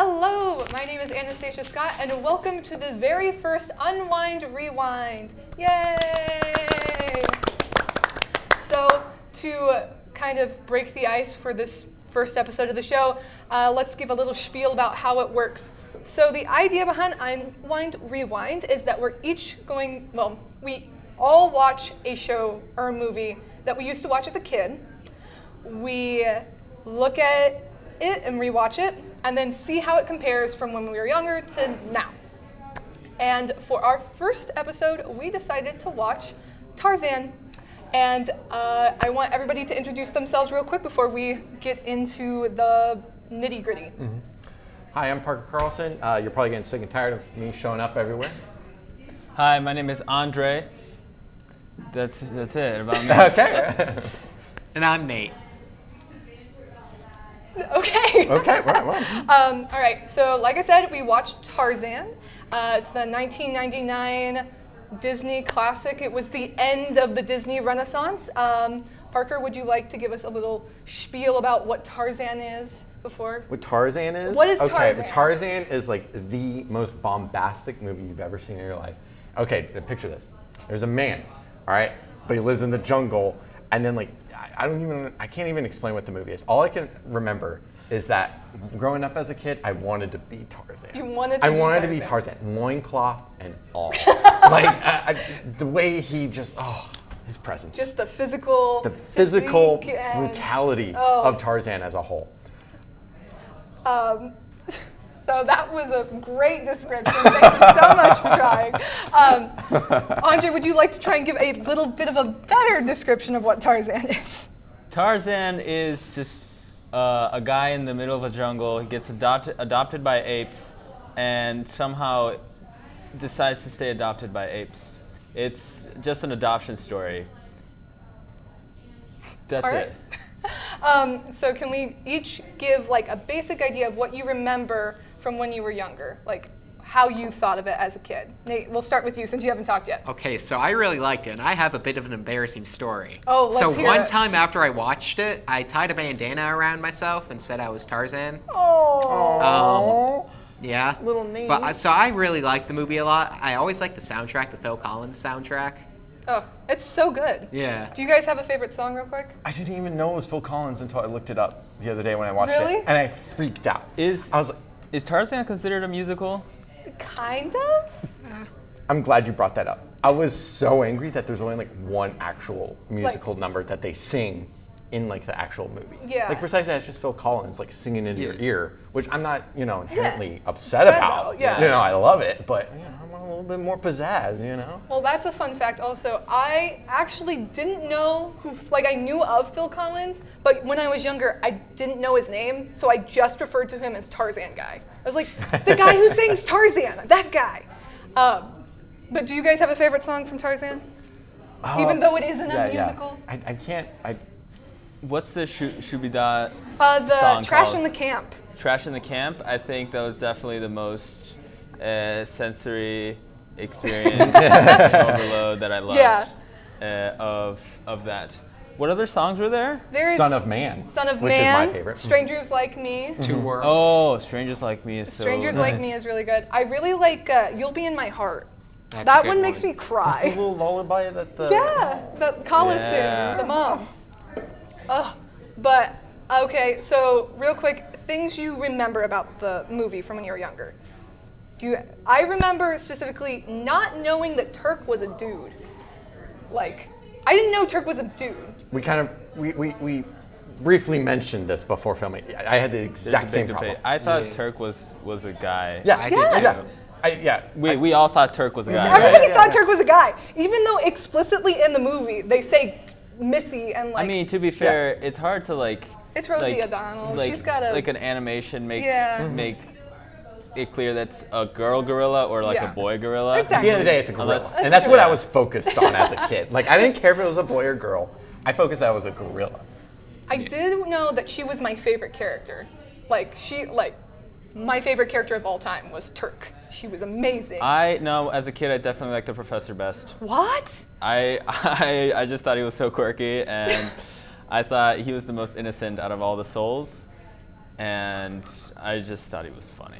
Hello, my name is Anastasia Scott, and welcome to the very first Unwind Rewind. Yay! So, to kind of break the ice for this first episode of the show, let's give a little spiel about how it works. So the idea behind Unwind Rewind is that we're each going, well, we all watch a show or a movie that we used to watch as a kid. We look at it and rewatch it, and then see how it compares from when we were younger to now. And for our first episode, we decided to watch Tarzan. And I want everybody to introduce themselves real quick before we get into the nitty-gritty. Mm-hmm. Hi, I'm Parker Carlson. You're probably getting sick and tired of me showing up everywhere. Hi, my name is Andre. That's it about me. Okay. And I'm Nate. Okay. Okay, right. All right, so like I said, we watched Tarzan. It's the 1999 Disney classic. It was the end of the Disney Renaissance. Parker, would you like to give us a little spiel about what Tarzan is before? What Tarzan is? What is Tarzan? Okay, Tarzan is like the most bombastic movie you've ever seen in your life. Okay, picture this. There's a man, all right, but he lives in the jungle, and then like, I can't even explain what the movie is. All I can remember is that growing up as a kid, I wanted to be Tarzan. You wanted to be Tarzan, loincloth and all. Like the way he just, his presence. Just the physical brutality of Tarzan as a whole. So that was a great description. Thank you so much for trying. Andre, would you like to try and give a little bit of a better description of what Tarzan is? Tarzan is just a guy in the middle of a jungle. He gets adopted by apes and somehow decides to stay adopted by apes. It's just an adoption story. That's it. So can we each give like a basic idea of what you remember from when you were younger, like how you thought of it as a kid? Nate, we'll start with you since you haven't talked yet. Okay, so I really liked it, and I have a bit of an embarrassing story. Oh, let's hear it. So one time after I watched it, I tied a bandana around myself and said I was Tarzan. Oh. Yeah. Little Nate. But so I really liked the movie a lot. I always liked the soundtrack, the Phil Collins soundtrack. Oh, it's so good. Yeah. Do you guys have a favorite song real quick? I didn't even know it was Phil Collins until I looked it up the other day when I watched Really? it, and I freaked out. Is Tarzan considered a musical? Kind of. I'm glad you brought that up. I was so angry that there's only like one actual musical number that they sing in like the actual movie. Yeah. Like precisely, that's just Phil Collins like singing into your ear, which I'm not, inherently upset about. Yeah. I love it, but I want a little bit more pizzazz, Well, that's a fun fact also. I actually didn't know I knew of Phil Collins, but when I was younger, I didn't know his name, so I just referred to him as Tarzan guy. I was like, the guy who sings Tarzan, that guy. But do you guys have a favorite song from Tarzan? Even though it isn't a musical? I can't. What's the Shubida The song Trash called? in the Camp. Trash in the Camp. I think that was definitely the most sensory experience overload that I loved of that. What other songs were there? There's Son of Man. Son of which Man. is my favorite. Strangers Like Me. Two words. Oh, Strangers Like Me is so Strangers nice. Like Me is really good. I really like You'll Be in My Heart. That's a That good one makes me That's cry. the little lullaby that the. Yeah, that Kala sings, the mom. But, okay, so real quick, things you remember about the movie from when you were younger. I remember specifically not knowing that Turk was a dude. Like, I didn't know Turk was a dude. We briefly mentioned this before filming. I had the exact same problem. I thought Turk was a guy. Yeah, I did too. We all thought Turk was a guy. Everybody thought Turk was a guy, even though explicitly in the movie they say Missy and like. I mean, to be fair, it's hard to like. It's Rosie O'Donnell. She's got a like an animation make it clear that's a girl gorilla or like a boy gorilla. Exactly. At the end of the day, it's a gorilla, and that's what I was focused on as a kid. Like, I didn't care if it was a boy or girl. I focused that it was a gorilla. I did know that she was my favorite character. My favorite character of all time was Turk. She was amazing. As a kid, I definitely liked the professor best. What? I just thought he was so quirky, and I thought he was the most innocent out of all the souls. and I just thought he was funny.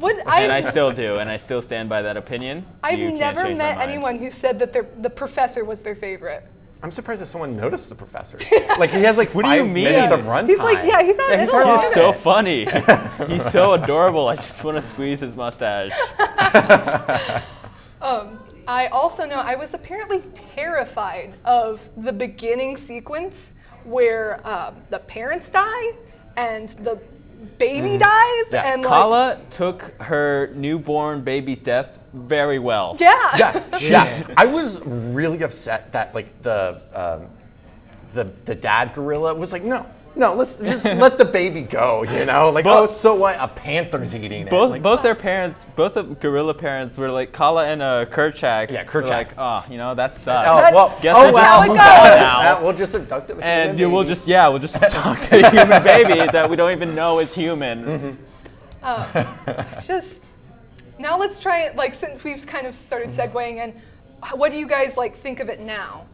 And I still do, and I still stand by that opinion. I've You can't never change my met mind. anyone who said that the professor was their favorite. I'm surprised that someone noticed the professor. Like he has like What do you 5 mean? minutes of runtime. He's like, yeah, he's not in it a hardly lot. He's so funny. He's so adorable. I just want to squeeze his mustache. I also know I was apparently terrified of the beginning sequence where the parents die and the baby dies. Yeah. And like, Kala took her newborn baby's death very well. yeah. Yeah, I was really upset that like the dad gorilla was like, no, let's just let the baby go, you know? Like, oh, so what? A panther's eating it. Like, Both their parents, both the gorilla parents were like Kala and Kerchak. Yeah, were Kerchak. like, oh, you know, that sucks. oh, well, Guess oh, we'll well, just move goes. on now. we'll just abduct it. And we'll just talk to a human baby that we don't even know is human. Just now let's try it. Like since we've kind of started segueing in, what do you guys like think of it now?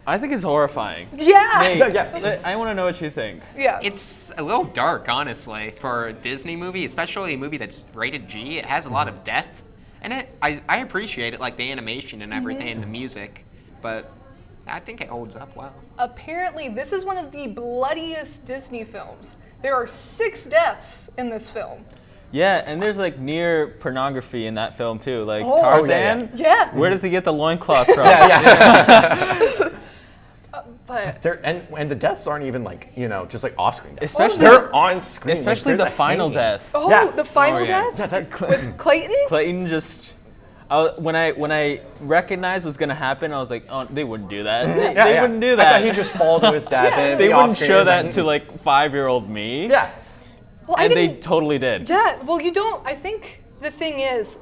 I think it's horrifying. Yeah. Nate, Yeah. I want to know what you think. Yeah. It's a little dark, honestly, for a Disney movie, especially a movie that's rated G. It has a lot of death in it. I appreciate it, like the animation and everything, and the music, but I think it holds up well. Apparently, this is one of the bloodiest Disney films. There are 6 deaths in this film. Yeah, and there's like near pornography in that film too. Like Oh. Tarzan. Yeah. Where does he get the loincloth from? But and the deaths aren't even like, you know, just like off-screen deaths. Especially- they're on screen. like, Especially there's the a final hanging. death. Yeah. the final Oh, yeah. death Yeah, that, with Clayton. Clayton just. When I recognized what's gonna happen, I was like, oh, they wouldn't do that. They wouldn't do I that. thought he'd just fall to his death. and They be wouldn't off-screen. show It's that like, to like 5-year-old me. Yeah. Well, I And they didn't. totally did. Yeah. Well, you don't. I think the thing is,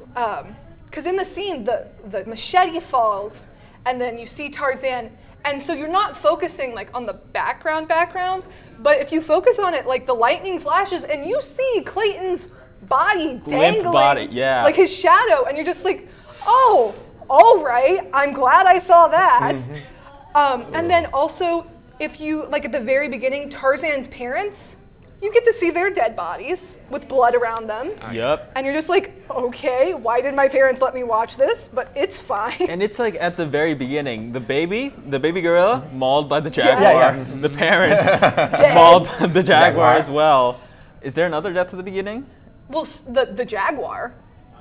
because in the scene, the machete falls, and then you see Tarzan, and so you're not focusing like on the background, but if you focus on it, like the lightning flashes, and you see Clayton's body dangling, body, yeah. like his shadow, and you're just like, oh, all right, I'm glad I saw that. And then also, if you like at the very beginning, Tarzan's parents, you get to see their dead bodies with blood around them. Yep. And you're just like, okay, why did my parents let me watch this? But it's fine. And it's like at the very beginning, the baby gorilla mauled by the jaguar. Yeah. The parents mauled by the jaguar as well. Is there another death at the beginning? Well, the jaguar,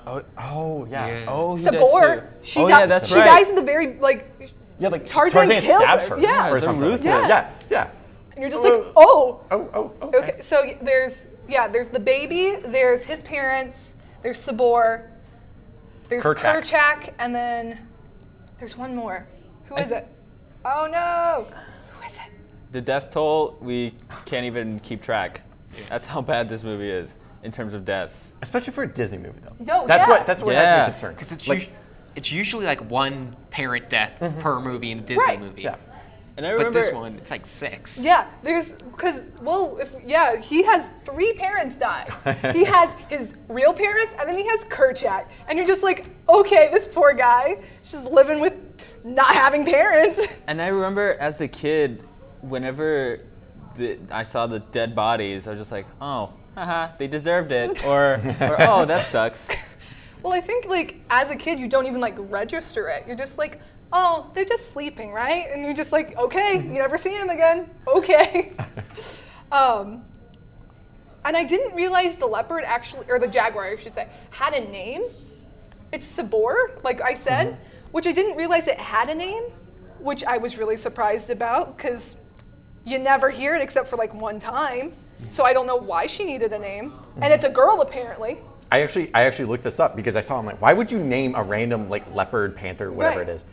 Oh, yeah. Yeah. Oh, he Sabor, does too. she, Oh, di- yeah, that's she right. dies in the very, like, Yeah, like Tarzan kills stabs her. her. Yeah. Or They're something. ruthless. Yeah. and you're just like, oh. Oh, okay. Okay, so there's the baby, there's his parents, there's Sabor, there's Kerchak. Kerchak, and then there's one more. Who is it? Oh no! Who is it? The death toll, we can't even keep track. That's how bad this movie is in terms of deaths. Especially for a Disney movie, though. No, that's yeah. what Yeah. has me concerned. Because it's usually like one parent death per movie in a Disney Right. movie. Yeah. And I But remember this one, it's like 6. Yeah, he has 3 parents die. He has his real parents, and then he has Kerchak. And you're just like, okay, this poor guy is just living with not having parents. And I remember as a kid, whenever I saw the dead bodies, I was just like, oh, haha, they deserved it. Or oh, that sucks. Well, I think like as a kid, you don't even like register it. You're just like, oh, they're just sleeping, right? And you're just like, okay, you never see him again. Okay. And I didn't realize the leopard actually, or the jaguar, I should say, had a name. It's Sabor, like I said, which I didn't realize it had a name, which I was really surprised about because you never hear it except for like one time. So I don't know why she needed a name. And it's a girl apparently. I actually looked this up because I saw, I'm like, why would you name a random like leopard, panther, whatever Right. it is?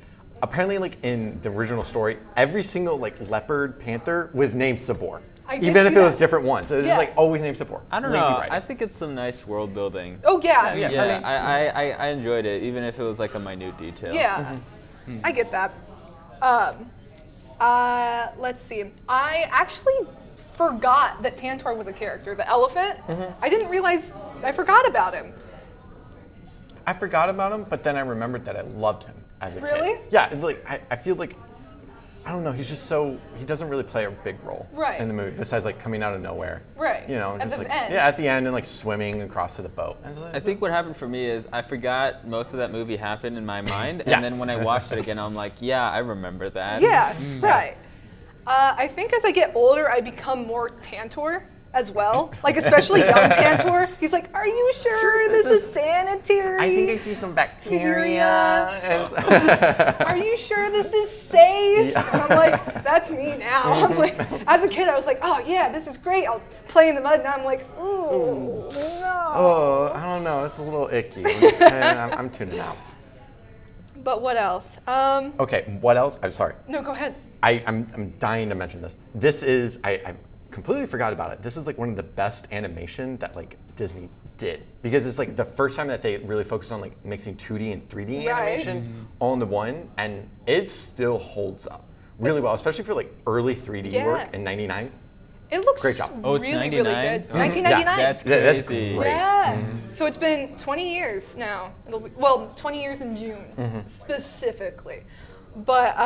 Apparently, like in the original story, every single like leopard, panther was named Sabor. I did Even if see it was that. different ones. It was Yeah. just like always named Sabor. I don't Lazy know. writing. I think it's some nice world building. Oh yeah. Yeah. Yeah, I mean- I enjoyed it, even if it was like a minute detail. Yeah, I get that. Let's see. I actually forgot that Tantor was a character, the elephant. I didn't realize, I forgot about him. I forgot about him, but then I remembered that I loved him as a kid. Really? Yeah, it's like I feel like I don't know. He's just he doesn't really play a big role in the movie, besides like coming out of nowhere. Right. You know, At just the like end. yeah, at the end and like swimming across to the boat. I think what happened for me is I forgot most of that movie happened in my mind, Yeah. and then when I watched it again, I'm like, yeah, I remember that. Yeah, right. I think as I get older, I become more Tantor as well. Like, especially young Tantor. He's like, are you sure this is sanitary? I think I see some bacteria. Are you sure this is safe? Yeah. And I'm like, that's me now. I'm like, as a kid, I was like, oh yeah, this is great. I'll play in the mud. Now I'm like, ooh, no. Oh, I don't know. It's a little icky. I'm tuning out. But what else? Okay, what else? I'm sorry. No, go ahead. I'm dying to mention this. This is, I completely forgot about it. This is like one of the best animation that like Disney did, because it's like the first time that they really focused on like mixing 2D and 3D animation all into one, and it still holds up really well, especially for like early 3D work in '99. It looks Great job. Oh, it's really, 99? really good. Oh. 1999. That's Yeah, that's crazy. great. Yeah. So it's been 20 years now. It'll be, well, 20 years in June specifically. But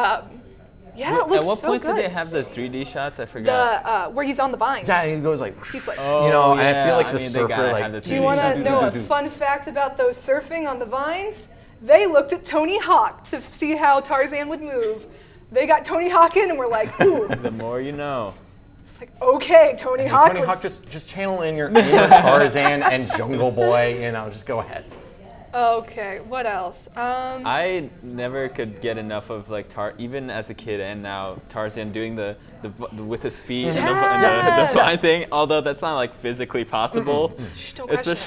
yeah, it looks At what so point good. did they have the 3D shots? I forgot. The where he's on the vines. Yeah, he goes like, He's like, you know, and I feel like I the mean, they surfer gotta like. have the do you want to know a fun fact about those surfing on the vines? They looked at Tony Hawk to see how Tarzan would move. They got Tony Hawk in and were like, ooh. The more you know. It's like, okay, Tony Hawk Tony was... Hawk, just channel in your inner Tarzan and Jungle Boy, you know, just go ahead. Okay, what else? I never could get enough of like even as a kid and now Tarzan doing the with his feet and the vine thing. Although that's not like physically possible. Shh, don't question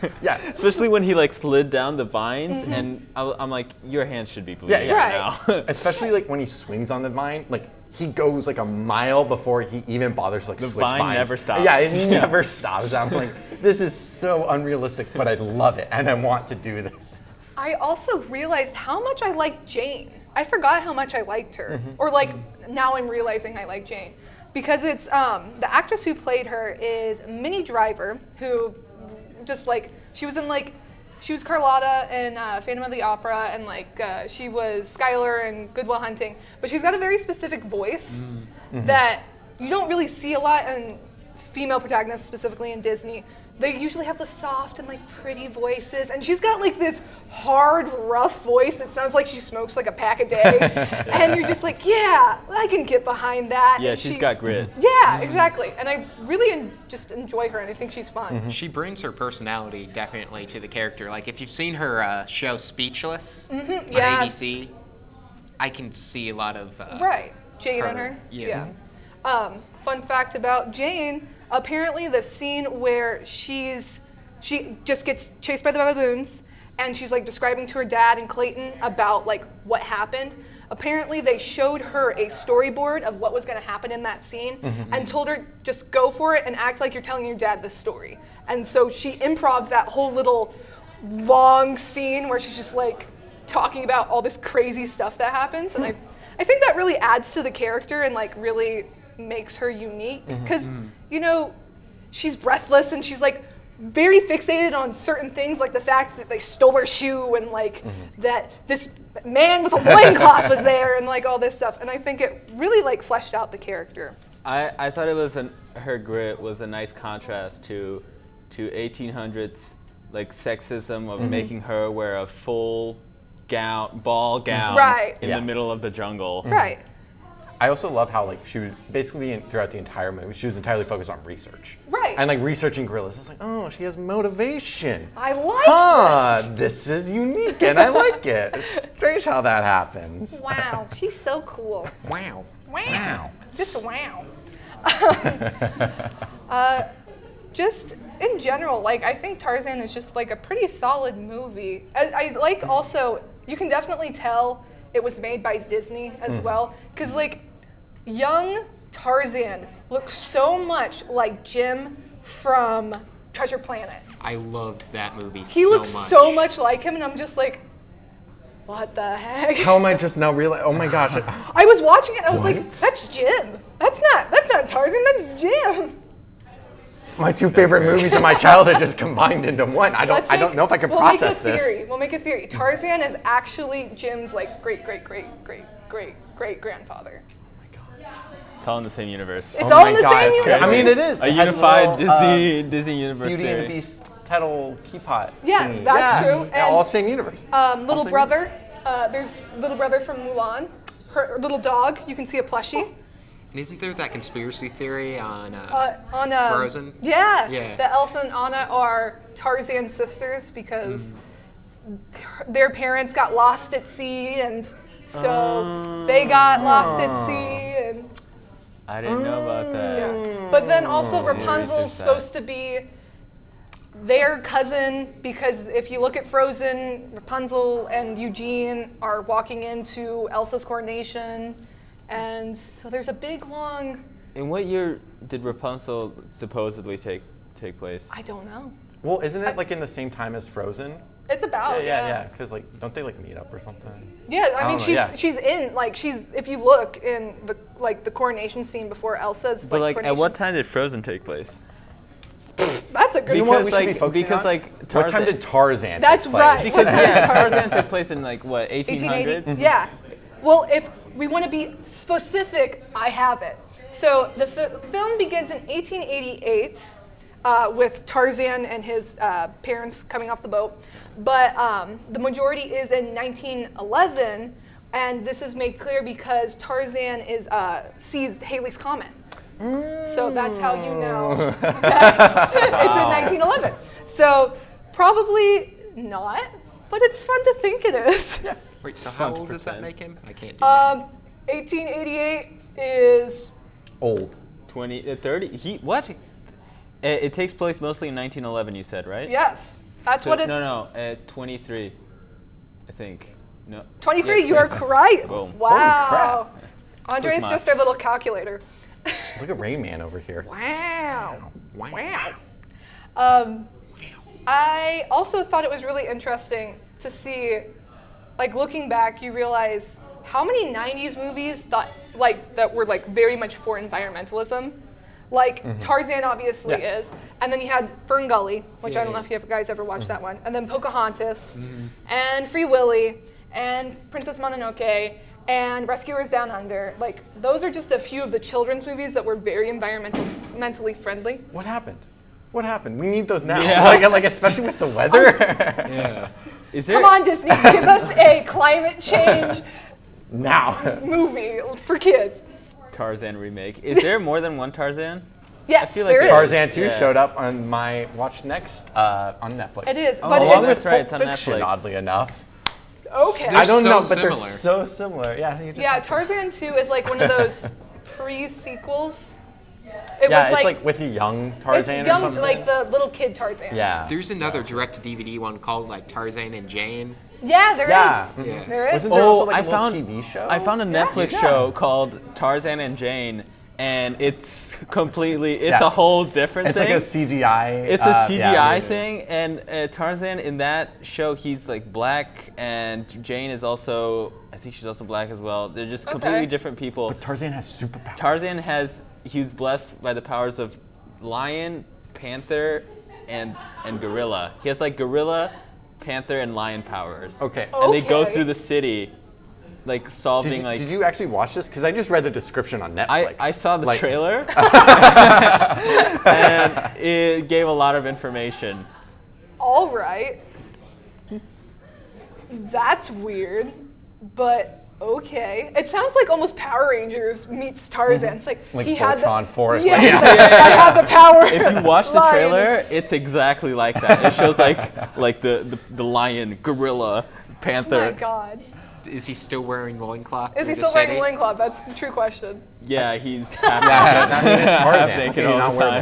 it. Yeah. Especially when he like slid down the vines, and I'm like, your hands should be bleeding Yeah. right now. Especially like when he swings on the vine, like he goes like a mile before he even bothers to like The switch vine vines. never stops. Yeah, it never stops. I'm like, this is so unrealistic, but I love it and I want to do this. I also realized how much I liked Jane. I forgot how much I liked her. Or like, now I'm realizing I like Jane. Because it's, the actress who played her is Minnie Driver, who just like, she was Carlotta in Phantom of the Opera, and like she was Skylar in Good Will Hunting. But she's got a very specific voice that you don't really see a lot in female protagonists, specifically in Disney. They usually have the soft and like pretty voices, and she's got like this hard, rough voice that sounds like she smokes like a pack a day. And you're just like, yeah, I can get behind that. Yeah, and she's got grit. Yeah, exactly. And I really just enjoy her, and I think she's fun. She brings her personality definitely to the character. Like if you've seen her show Speechless on ABC, I can see a lot of Right, Jane and her. Yeah. Fun fact about Jane. Apparently, the scene where she just gets chased by the baboons, and she's like describing to her dad and Clayton about like what happened. Apparently, they showed her a storyboard of what was going to happen in that scene, and told her just go for it and act like you're telling your dad the story. And so she improv'd that whole little long scene where she's just like talking about all this crazy stuff that happens, and I think that really adds to the character and like really makes her unique, because you know, she's breathless and she's like very fixated on certain things, like the fact that they stole her shoe and like that this man with a loincloth was there and like all this stuff, and I think it really like fleshed out the character. I thought it was her grit was a nice contrast to 1800s like sexism of making her wear a full ball gown in the middle of the jungle. Right. I also love how like she was basically throughout the entire movie, she was entirely focused on research. Right. And like researching gorillas. It's like, oh, she has motivation. I like this is unique and I like it. It's strange how that happens. Wow, she's so cool. Wow. Wow. Just wow. Just in general, like I think Tarzan is just like a pretty solid movie. I like also, you can definitely tell it was made by Disney as well, because like young Tarzan looks so much like Jim from Treasure Planet. I loved that movie He looks so much like him, and I'm just like, what the heck? How am I just now realizing? Oh my gosh. I was watching it, and I was like, What? that's Jim. That's not Tarzan, that's Jim. My two favorite movies of my childhood just combined into one. I don't know if I can process this. We'll make a theory. Tarzan is actually Jim's like great great-grandfather. It's all in the same universe. It's all in the same it's universe. I mean, it is. A It has unified little, Disney universe Beauty and the theory. Beast title teapot. Yeah, thingy. that's true. Yeah, all And, same universe. Little brother, there's little brother from Mulan. Her little dog, you can see a plushie. And isn't there that conspiracy theory on Frozen? Yeah, Yeah. that Elsa and Anna are Tarzan's sisters because their parents got lost at sea, and so they got lost at sea. And I didn't know about that. yeah. But then also Very Rapunzel's interesting. supposed to be their cousin because if you look at Frozen, Rapunzel and Eugene are walking into Elsa's coronation, and so there's a big long. In what year did Rapunzel supposedly take place? I don't know. Well, isn't it like in the same time as Frozen? It's about Yeah. Because like, don't they like meet up or something? Yeah, I mean, don't know, she's in like if you look in the coronation scene before Elsa's But like, at coronation. what time did Frozen take place? That's a good You know one. what we should be focusing because on? like What time Tarzan- did Tarzan That's take place? right. Because What time yeah, did Tarzan- Tarzan took place in like what 1800s. 1880. Yeah. Well, if we want to be specific, I have it. So the film begins in 1888 with Tarzan and his parents coming off the boat, but the majority is in 1911, and this is made clear because Tarzan sees Halley's Comet. So that's how you know that it's in 1911. So probably not, but it's fun to think it is. Wait, so how old does that 100%. make him? I can't do that. 1888 is Old. 30. What? It takes place mostly in 1911. You said, right? yes. That's So- what it's. No, 23. I think. No. 23. Yeah, You are 23. correct. Boom. Wow. Holy Andre's Quick just math. our little calculator. Look at Rayman over here. Wow. Wow. I also thought it was really interesting to see, like looking back, you realize how many 90s movies that were like very much for environmentalism. Like Tarzan obviously Yeah. is, and then you had Fern Gully, which I don't know Yeah. if you guys ever watched that one, and then Pocahontas, and Free Willy, and Princess Mononoke, and Rescuers Down Under. Like those are just a few of the children's movies that were very mentally friendly. What happened? What happened? We need those now. Yeah. Like especially with the weather. Yeah. Is there? Come on, Disney, give us a climate change now. movie for kids. Tarzan remake. Is there more than one Tarzan? Yes, feel like there is. Tarzan 2 Yeah. showed up on my watch next on Netflix. It is, Oh, but along it's with right, it's Pulp on Fiction, Netflix. oddly enough. okay. They're I don't so know, but they're similar. so similar. Yeah, you just Yeah, have to- Tarzan 2 is like one of those pre-sequels. It Yeah, was it's like with a young it's Tarzan or young, something. like the little kid Tarzan. Yeah. There's another direct-to-DVD one called like Tarzan and Jane. Yeah, there is. Yeah. Yeah. There is. Wasn't there Oh, also like I a little found TV show? I found a Netflix Yeah. show called Tarzan and Jane, and it's completely it's Yeah. a whole different It's thing. like a CGI. It's a CGI yeah. thing, and Tarzan in that show he's like black, and Jane is also I think she's also black as well. They're just completely Okay. different people. But Tarzan has superpowers. Tarzan he's blessed by the powers of lion, panther, and gorilla. He has like gorilla, panther, and lion powers. Okay. And they go Okay. through the city, like solving Did you actually watch this? Because I just read the description on Netflix. I saw the Like- trailer, and it gave a lot of information. All right. That's weird, but okay. It sounds like almost Power Rangers meets Tarzan. It's Like he had Voltron Force. Yeah, Like, he's like, I have the power. If you watch the Lion. trailer, it's exactly like that. It shows like the lion, gorilla, Oh my panther. God. Is he still wearing loincloth? Is he through the still wearing city? a loincloth? That's the true question. Yeah, he's half Yeah, naked. I mean, it's Tarzan. How Naked can you all not the wear a time.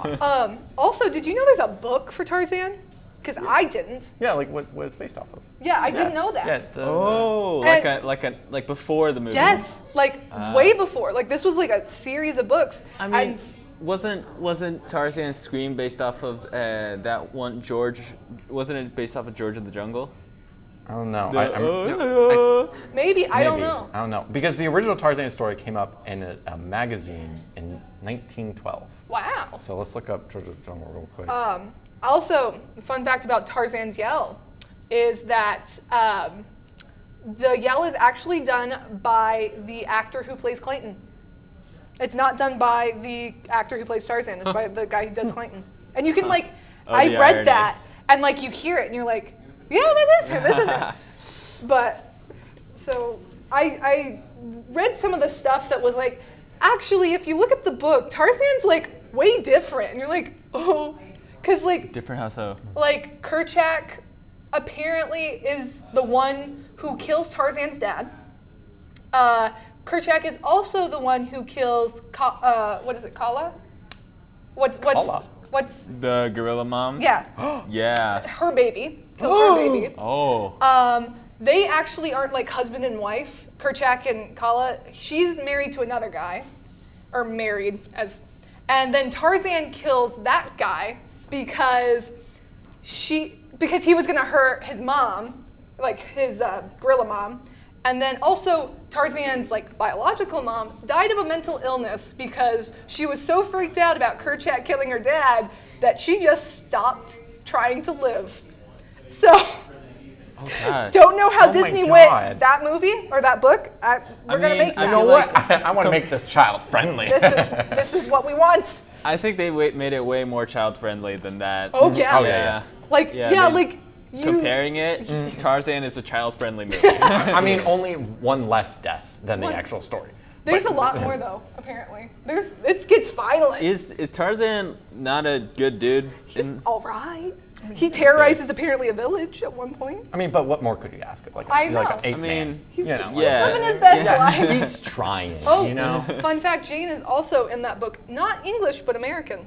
loincloth? Also, did you know there's a book for Tarzan? Because I didn't. Yeah, like what it's based off of. Yeah, I didn't know that. Yeah, Oh, And- like before the movie. Yes, like way before. Like this was like a series of books. I mean, and wasn't Tarzan Scream based off of that one George? Wasn't it based off of George in the Jungle? I don't know. maybe I don't Maybe. know. I don't know. Because the original Tarzan story came up in a magazine in 1912. Wow. So let's look up George of the Jungle real quick. Also, fun fact about Tarzan's Yell is that the yell is actually done by the actor who plays Clayton. It's not done by the actor who plays Tarzan. It's by the guy who does Clayton. And you can like, Oh, I the read irony. that, and like you hear it, and you're like, yeah, that is him, isn't it? But so I read some of the stuff that was like, actually, if you look at the book, Tarzan's like way different, and you're like, oh, because like Different how so? like Kerchak apparently is the one who kills Tarzan's dad. Kerchak is also the one who kills what is it, Kala? Kala? What's The gorilla mom? yeah, Yeah. her baby. Kills her baby. Oh. They actually aren't like husband and wife. Kerchak and Kala, she's married to another guy, or married and then Tarzan kills that guy because he was gonna hurt his mom, like his gorilla mom, and then also Tarzan's like biological mom died of a mental illness because she was so freaked out about Kerchak killing her dad that she just stopped trying to live. So. Oh, gosh. Don't know how Oh my Disney God. went that movie or that book. We're gonna mean, make I that. You know feel what? like- I want to make this child friendly. This is what we want. I think they made it way more child friendly than that. Oh yeah. Oh, yeah. Like Yeah, yeah, they- like you. Comparing it, Tarzan is a child friendly movie. I mean, only one less death than the One- actual story. There's But- a lot more though. Apparently, it gets violent. Is Tarzan not a good dude? He's all right. He terrorizes apparently a village at one point. I mean, but what more could you ask of? Like, I you're like know. an ape I man. mean, He's you know, yeah. living his best life. He's trying. Oh, You know. fun fact: Jane is also in that book, not English but American.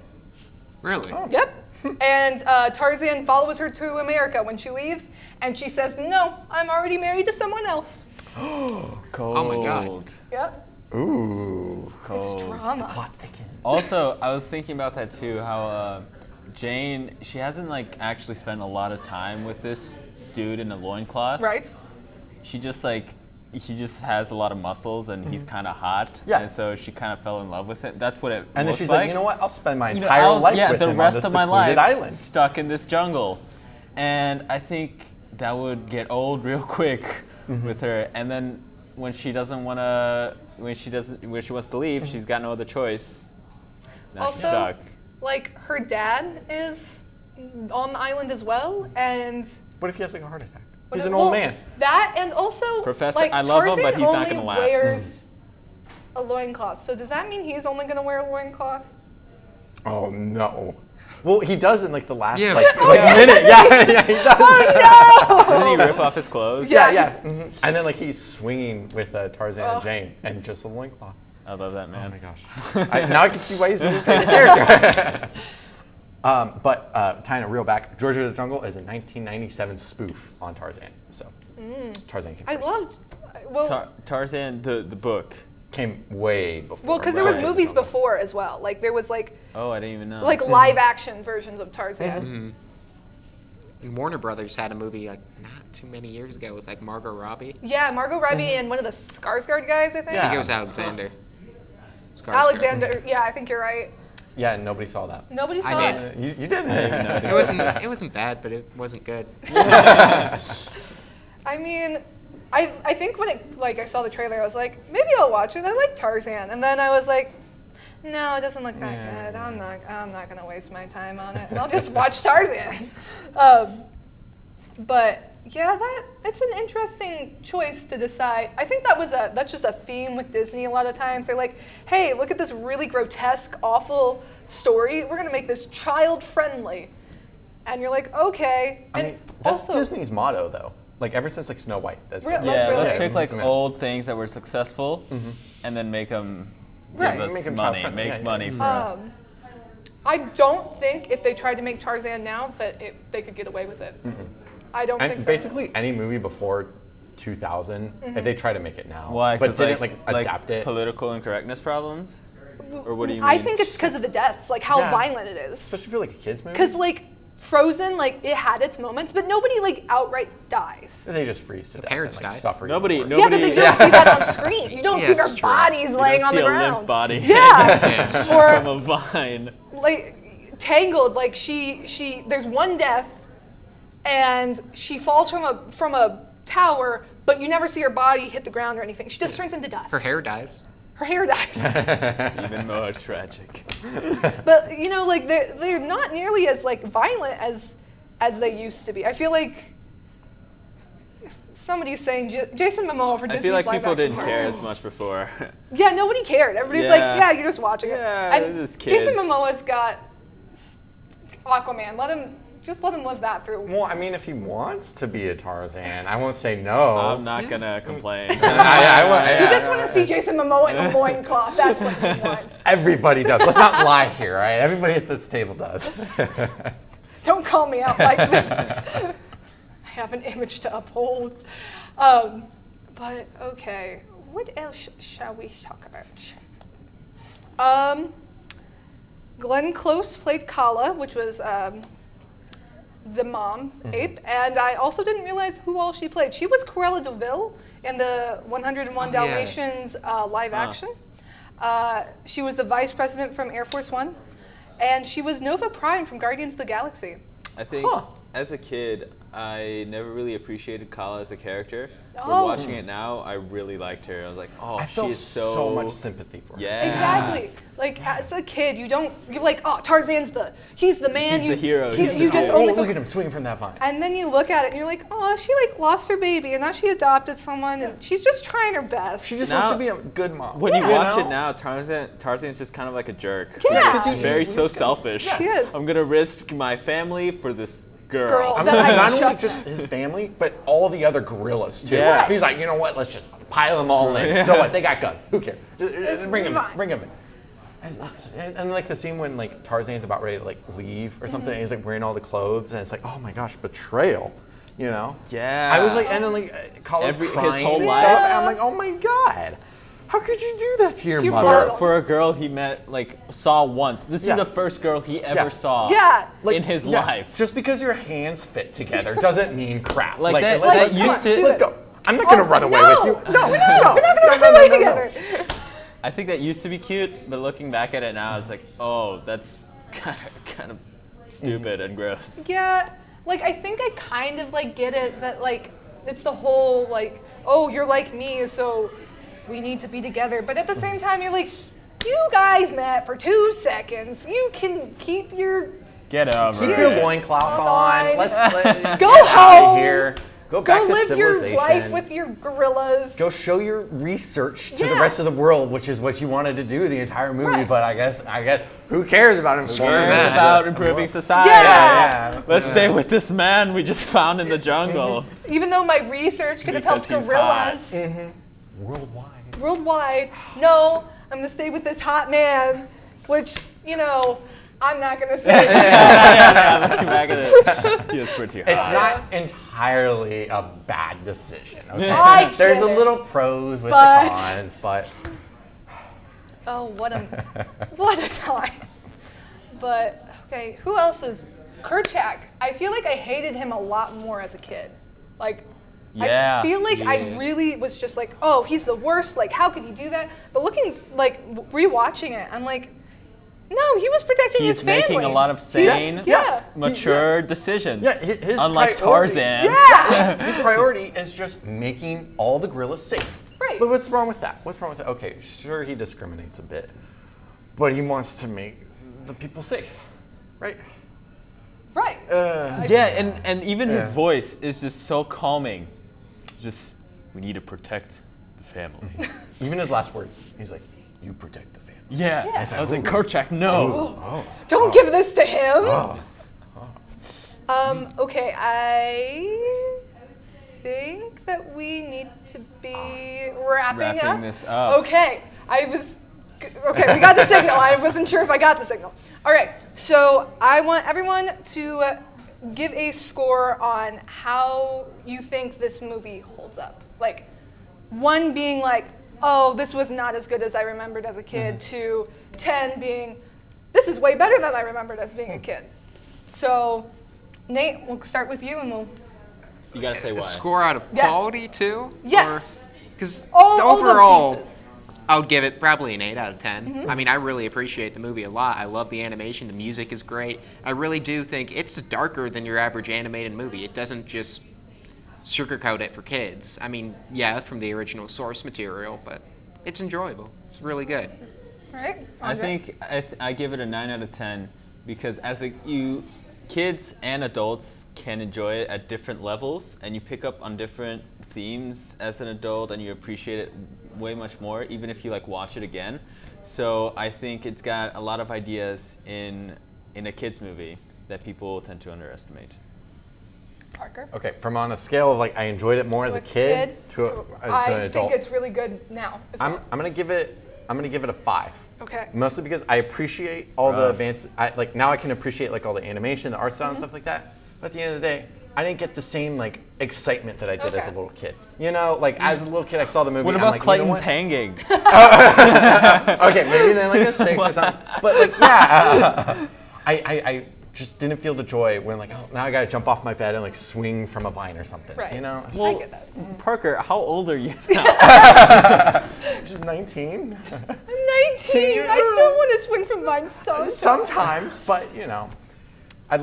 Really? Yep. And Tarzan follows her to America when she leaves, and she says, "No, I'm already married to someone else." Cold. Oh my God. Yep. Ooh. It's Cold. drama. Plot thickens. Also, I was thinking about that too. How Jane, she hasn't like actually spent a lot of time with this dude in a loincloth. Right. She just like, he just has a lot of muscles and he's kind of hot. Yeah. And so she kind of fell in love with it. That's what it. And then looks she's like, like, you know what? I'll spend my You know, entire I was- life yeah, with the him rest on this of my secluded life island. stuck in this jungle, and I think that would get old real quick with her. And then when she doesn't want to, when she wants to leave, she's got no other choice. Now she's Also, stuck. like her dad is on the island as well, and What if he has like a heart attack? what He's if- an old well, man. That and also Professor, like I love him, Tarzan but he's not only gonna last. wears a loincloth. So does that mean he's only gonna wear a loincloth? Oh no. Well, he does in like the last Yeah, like, but- like minute. Yeah, he does. Didn't he rip off his clothes? Yeah, Yeah. Mhm. And then like he's swinging with Tarzan Oh. and Jane and just a loincloth. I love that Oh man. my gosh. Now I can see why he's a new favorite character. But tying it real back, George of the Jungle is a 1997 spoof on Tarzan. So Tarzan came, I loved. Well, Tarzan, the book. came way before. well, because there was George of the movies Jungle. before as well. Like there was like Oh, I didn't even know. live action versions of Tarzan. And Warner Brothers had a movie like not too many years ago with like Margot Robbie. Yeah, Margot Robbie and one of the Skarsgård guys, I think. I Yeah. think it was Alexander. Skarsgård. Alexander. Yeah, I think you're right. Yeah, and nobody saw that. Nobody I saw did. it. You didn't. It wasn't bad, but it wasn't good. I mean, I think when I saw the trailer, I was like, maybe I'll watch it. I like Tarzan, and then I was like, no, it doesn't look that good. I'm not gonna waste my time on it. I'll just watch Tarzan. But yeah, it's an interesting choice to decide. I think that's just a theme with Disney a lot of times. They're like, hey, look at this really grotesque, awful story. We're gonna make this child friendly, and you're like, okay. I And mean, that's also, Disney's motto, though. Like ever since like Snow White. That's Re- what- Let's Yeah, really- let's pick like Yeah. old things that were successful, and then make them Right. give us Make 'em money, child-friendly, make yeah, yeah. money for us. I don't think if they tried to make Tarzan now that they could get away with it. I don't think And so. basically any movie before 2000, if they try to make it now, Why? but 'Cause, didn't like adapt it, Political incorrectness problems, or what do you mean? I think it's because of the deaths, like how Yeah. violent it is. especially for like a kids movie, Because like Frozen, like it had its moments, but nobody like outright dies. they just freeze to death parents and like died. suffer. Nobody- even no- worse. Yeah, but Nobody- you don't see that on screen. You don't Yeah, see their it's true. bodies You laying don't on the see a ground. limp body Yeah. from Or a vine. like Tangled, like she there's one death, and she falls from a tower, but you never see her body hit the ground or anything. She just turns into dust. Her hair dies. Her hair dies. Even more tragic. But you know, like they're not nearly as like violent as they used to be. I feel like somebody's saying Jason Momoa for I Disney's feel like live people action didn't care Tarzan. as much before. Yeah, nobody cared. Everybody's like, Yeah. yeah, you're just watching it. Yeah, And they're just kids. Jason Momoa's got Aquaman. Let him live that through. Well, I mean, if he wants to be a Tarzan, I won't say no. I'm not gonna complain. You just want to see Jason Momoa in a loincloth. That's what he wants. Everybody does. Let's not lie here, right? Everybody at this table does. Don't call me out like this. I have an image to uphold. But okay, what else shall we talk about? Glenn Close played Kala, which was the mom ape, and I also didn't realize who all she played. She was Cruella de Vil in the 101 Dalmatians live action. She was the vice president from Air Force One, and she was Nova Prime from Guardians of the Galaxy. I think as a kid, I never really appreciated Kala as a character. But Oh. watching it now, I really liked her. I was like, oh, I she felt is so... so much sympathy for her. Yeah. Exactly. Like as a kid, you're like, oh, Tarzan's he's the man. He's the hero. You just Oh, only look at him swinging from that vine. And then you look at it and you're like, oh, she like lost her baby and now she adopted someone and she's just trying her best. She just Now- wants to be a good mom. When you Yeah. watch it now, Tarzan's just kind of like a jerk. Yeah. He's 'Cause very so selfish. He is. I'm gonna risk my family for this girl. Girl. I mean, That I not only just- just his family, but all the other gorillas too. Yeah. He's like, you know what? Let's just pile them all in. Yeah. So what? They got guns. Who cares? Just bring them in. fine. Bring them in. And like the scene when like Tarzan's about ready to like leave or something, and he's like wearing all the clothes, and it's like, oh my gosh, betrayal. You know? Yeah. I was like, and then like Colin's His crying whole and life. stuff, and I'm like, oh my god, how could you do that to your To your mother? father. For a girl he met, saw once. This Yeah. is the first girl he ever Yeah. saw Yeah. Like, in his yeah, life. Just because your hands fit together doesn't mean crap. Like that- let's, that used to- let's go. I'm not gonna Oh, run away no. with you. No, We're not gonna run away together. I think that used to be cute, but looking back at it now, it's like, oh, that's kind of stupid and gross. Yeah, like I think I kind of like get it that like it's the whole like, oh, you're like me, so we need to be together. But at the same time, you're like, you guys met for 2 seconds. You can keep your Get over Keep it. your loincloth on. Fine. Let's Go get out home. of here. Go back go to live your civilization. life with your gorillas. Go show your research to the Yeah. rest of the world, which is what you wanted to do the entire movie. Right. But I guess who cares about him? Cares about improving society. Yeah. Let's stay with this man we just found in the jungle. Even though my research could have helped Because he's gorillas Worldwide. worldwide, no, I'm gonna stay with this hot man, which, you know, I'm not gonna say. Yeah, looking back at it, he was pretty hot. It's not entirely a bad decision. Okay? I get There's a it. little pros with But- the cons, but Oh, what a time. But okay, who else is Kerchak? I feel like I hated him a lot more as a kid. Like, Yeah. I feel like I Yeah. really was just like, oh, he's the worst. Like, how could he do that? But looking, like, rewatching it, I'm like, no, he was protecting He's his family. making a lot of sane, Yeah. mature decisions. yeah, his Unlike priority- Tarzan. Yeah. his priority is just making all the gorillas safe. Right. But what's wrong with that? What's wrong with that? Okay, sure he discriminates a bit, but he wants to make the people safe, right? Right. Yeah, and even his Yeah. voice is just so calming. Just, we need to protect the family. Even his last words, he's like, "You protect the family." Yeah. Yeah. I was like, Kerchak, no. Oh. Don't give this to him. Oh. Okay, I think that we need to be wrapping up. This up. Okay, okay, we got the signal. I wasn't sure if I got the signal. All right, so I want everyone to give a score on how you think this movie holds up. Like, 1 being like, oh, this was not as good as I remembered as a kid, to 10 being, this is way better than I remembered as being a kid. So, Nate, we'll start with you and we'll... You gotta say why. Score out of Yes. quality too? Yes. Because All overall, the pieces. I would give it probably an 8 out of 10. I mean, I really appreciate the movie a lot. I love the animation. The music is great. I really do think it's darker than your average animated movie. It doesn't just sugarcoat it for kids. I mean, yeah, from the original source material, but it's enjoyable. It's really good. All right. I think I give it a 9 out of 10 because kids and adults can enjoy it at different levels, and you pick up on different themes as an adult, and you appreciate it way much more, even if you like watch it again. So I think it's got a lot of ideas in a kids movie that people tend to underestimate. Parker? Okay, from on a scale of like I enjoyed it more as a kid to an adult. I think it's really good now as well. I'm gonna give it a 5. Okay. Mostly because I appreciate all the advanced. Like now I can appreciate like all the animation, the art style, and stuff like that. But at the end of the day, I didn't get the same like excitement that I did as a little kid. You know, like as a little kid, I saw the movie. What and about I'm like, Clayton's you know what? hanging? Okay, maybe then like a 6 or something. But like yeah, I just didn't feel the joy when like, oh, now I gotta jump off my bed and like swing from a vine or something. Right. You know? I get that. Parker, how old are you now? Just 19. I'm 19. I still want to swing from vines Sometimes, but you know, I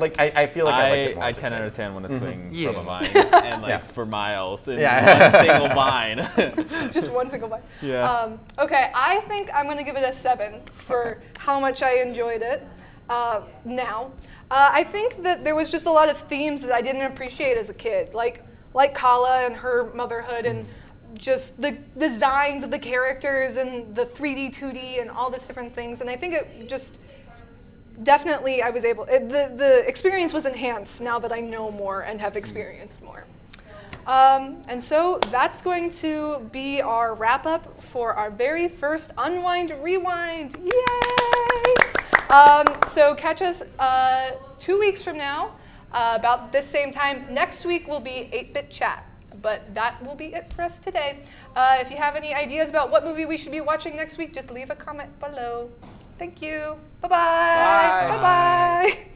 feel like I liked it more I as a can kid. understand when to swing Yeah. from a vine and like Yeah. for miles in Yeah. one single vine. Just one single vine. Yeah. Okay, I think I'm going to give it a 7 for how much I enjoyed it now. I think that there was just a lot of themes that I didn't appreciate as a kid, like Kala and her motherhood and just the designs of the characters and the 3D, 2D, and all these different things. And I think it just definitely I was able. The experience was enhanced now that I know more and have experienced more. And so that's going to be our wrap up for our very first Unwind Rewind. Yay! So catch us 2 weeks from now, about this same time. Next week will be 8-Bit Chat, but that will be it for us today. If you have any ideas about what movie we should be watching next week, just leave a comment below. Thank you. Bye-bye. Bye. Bye-bye.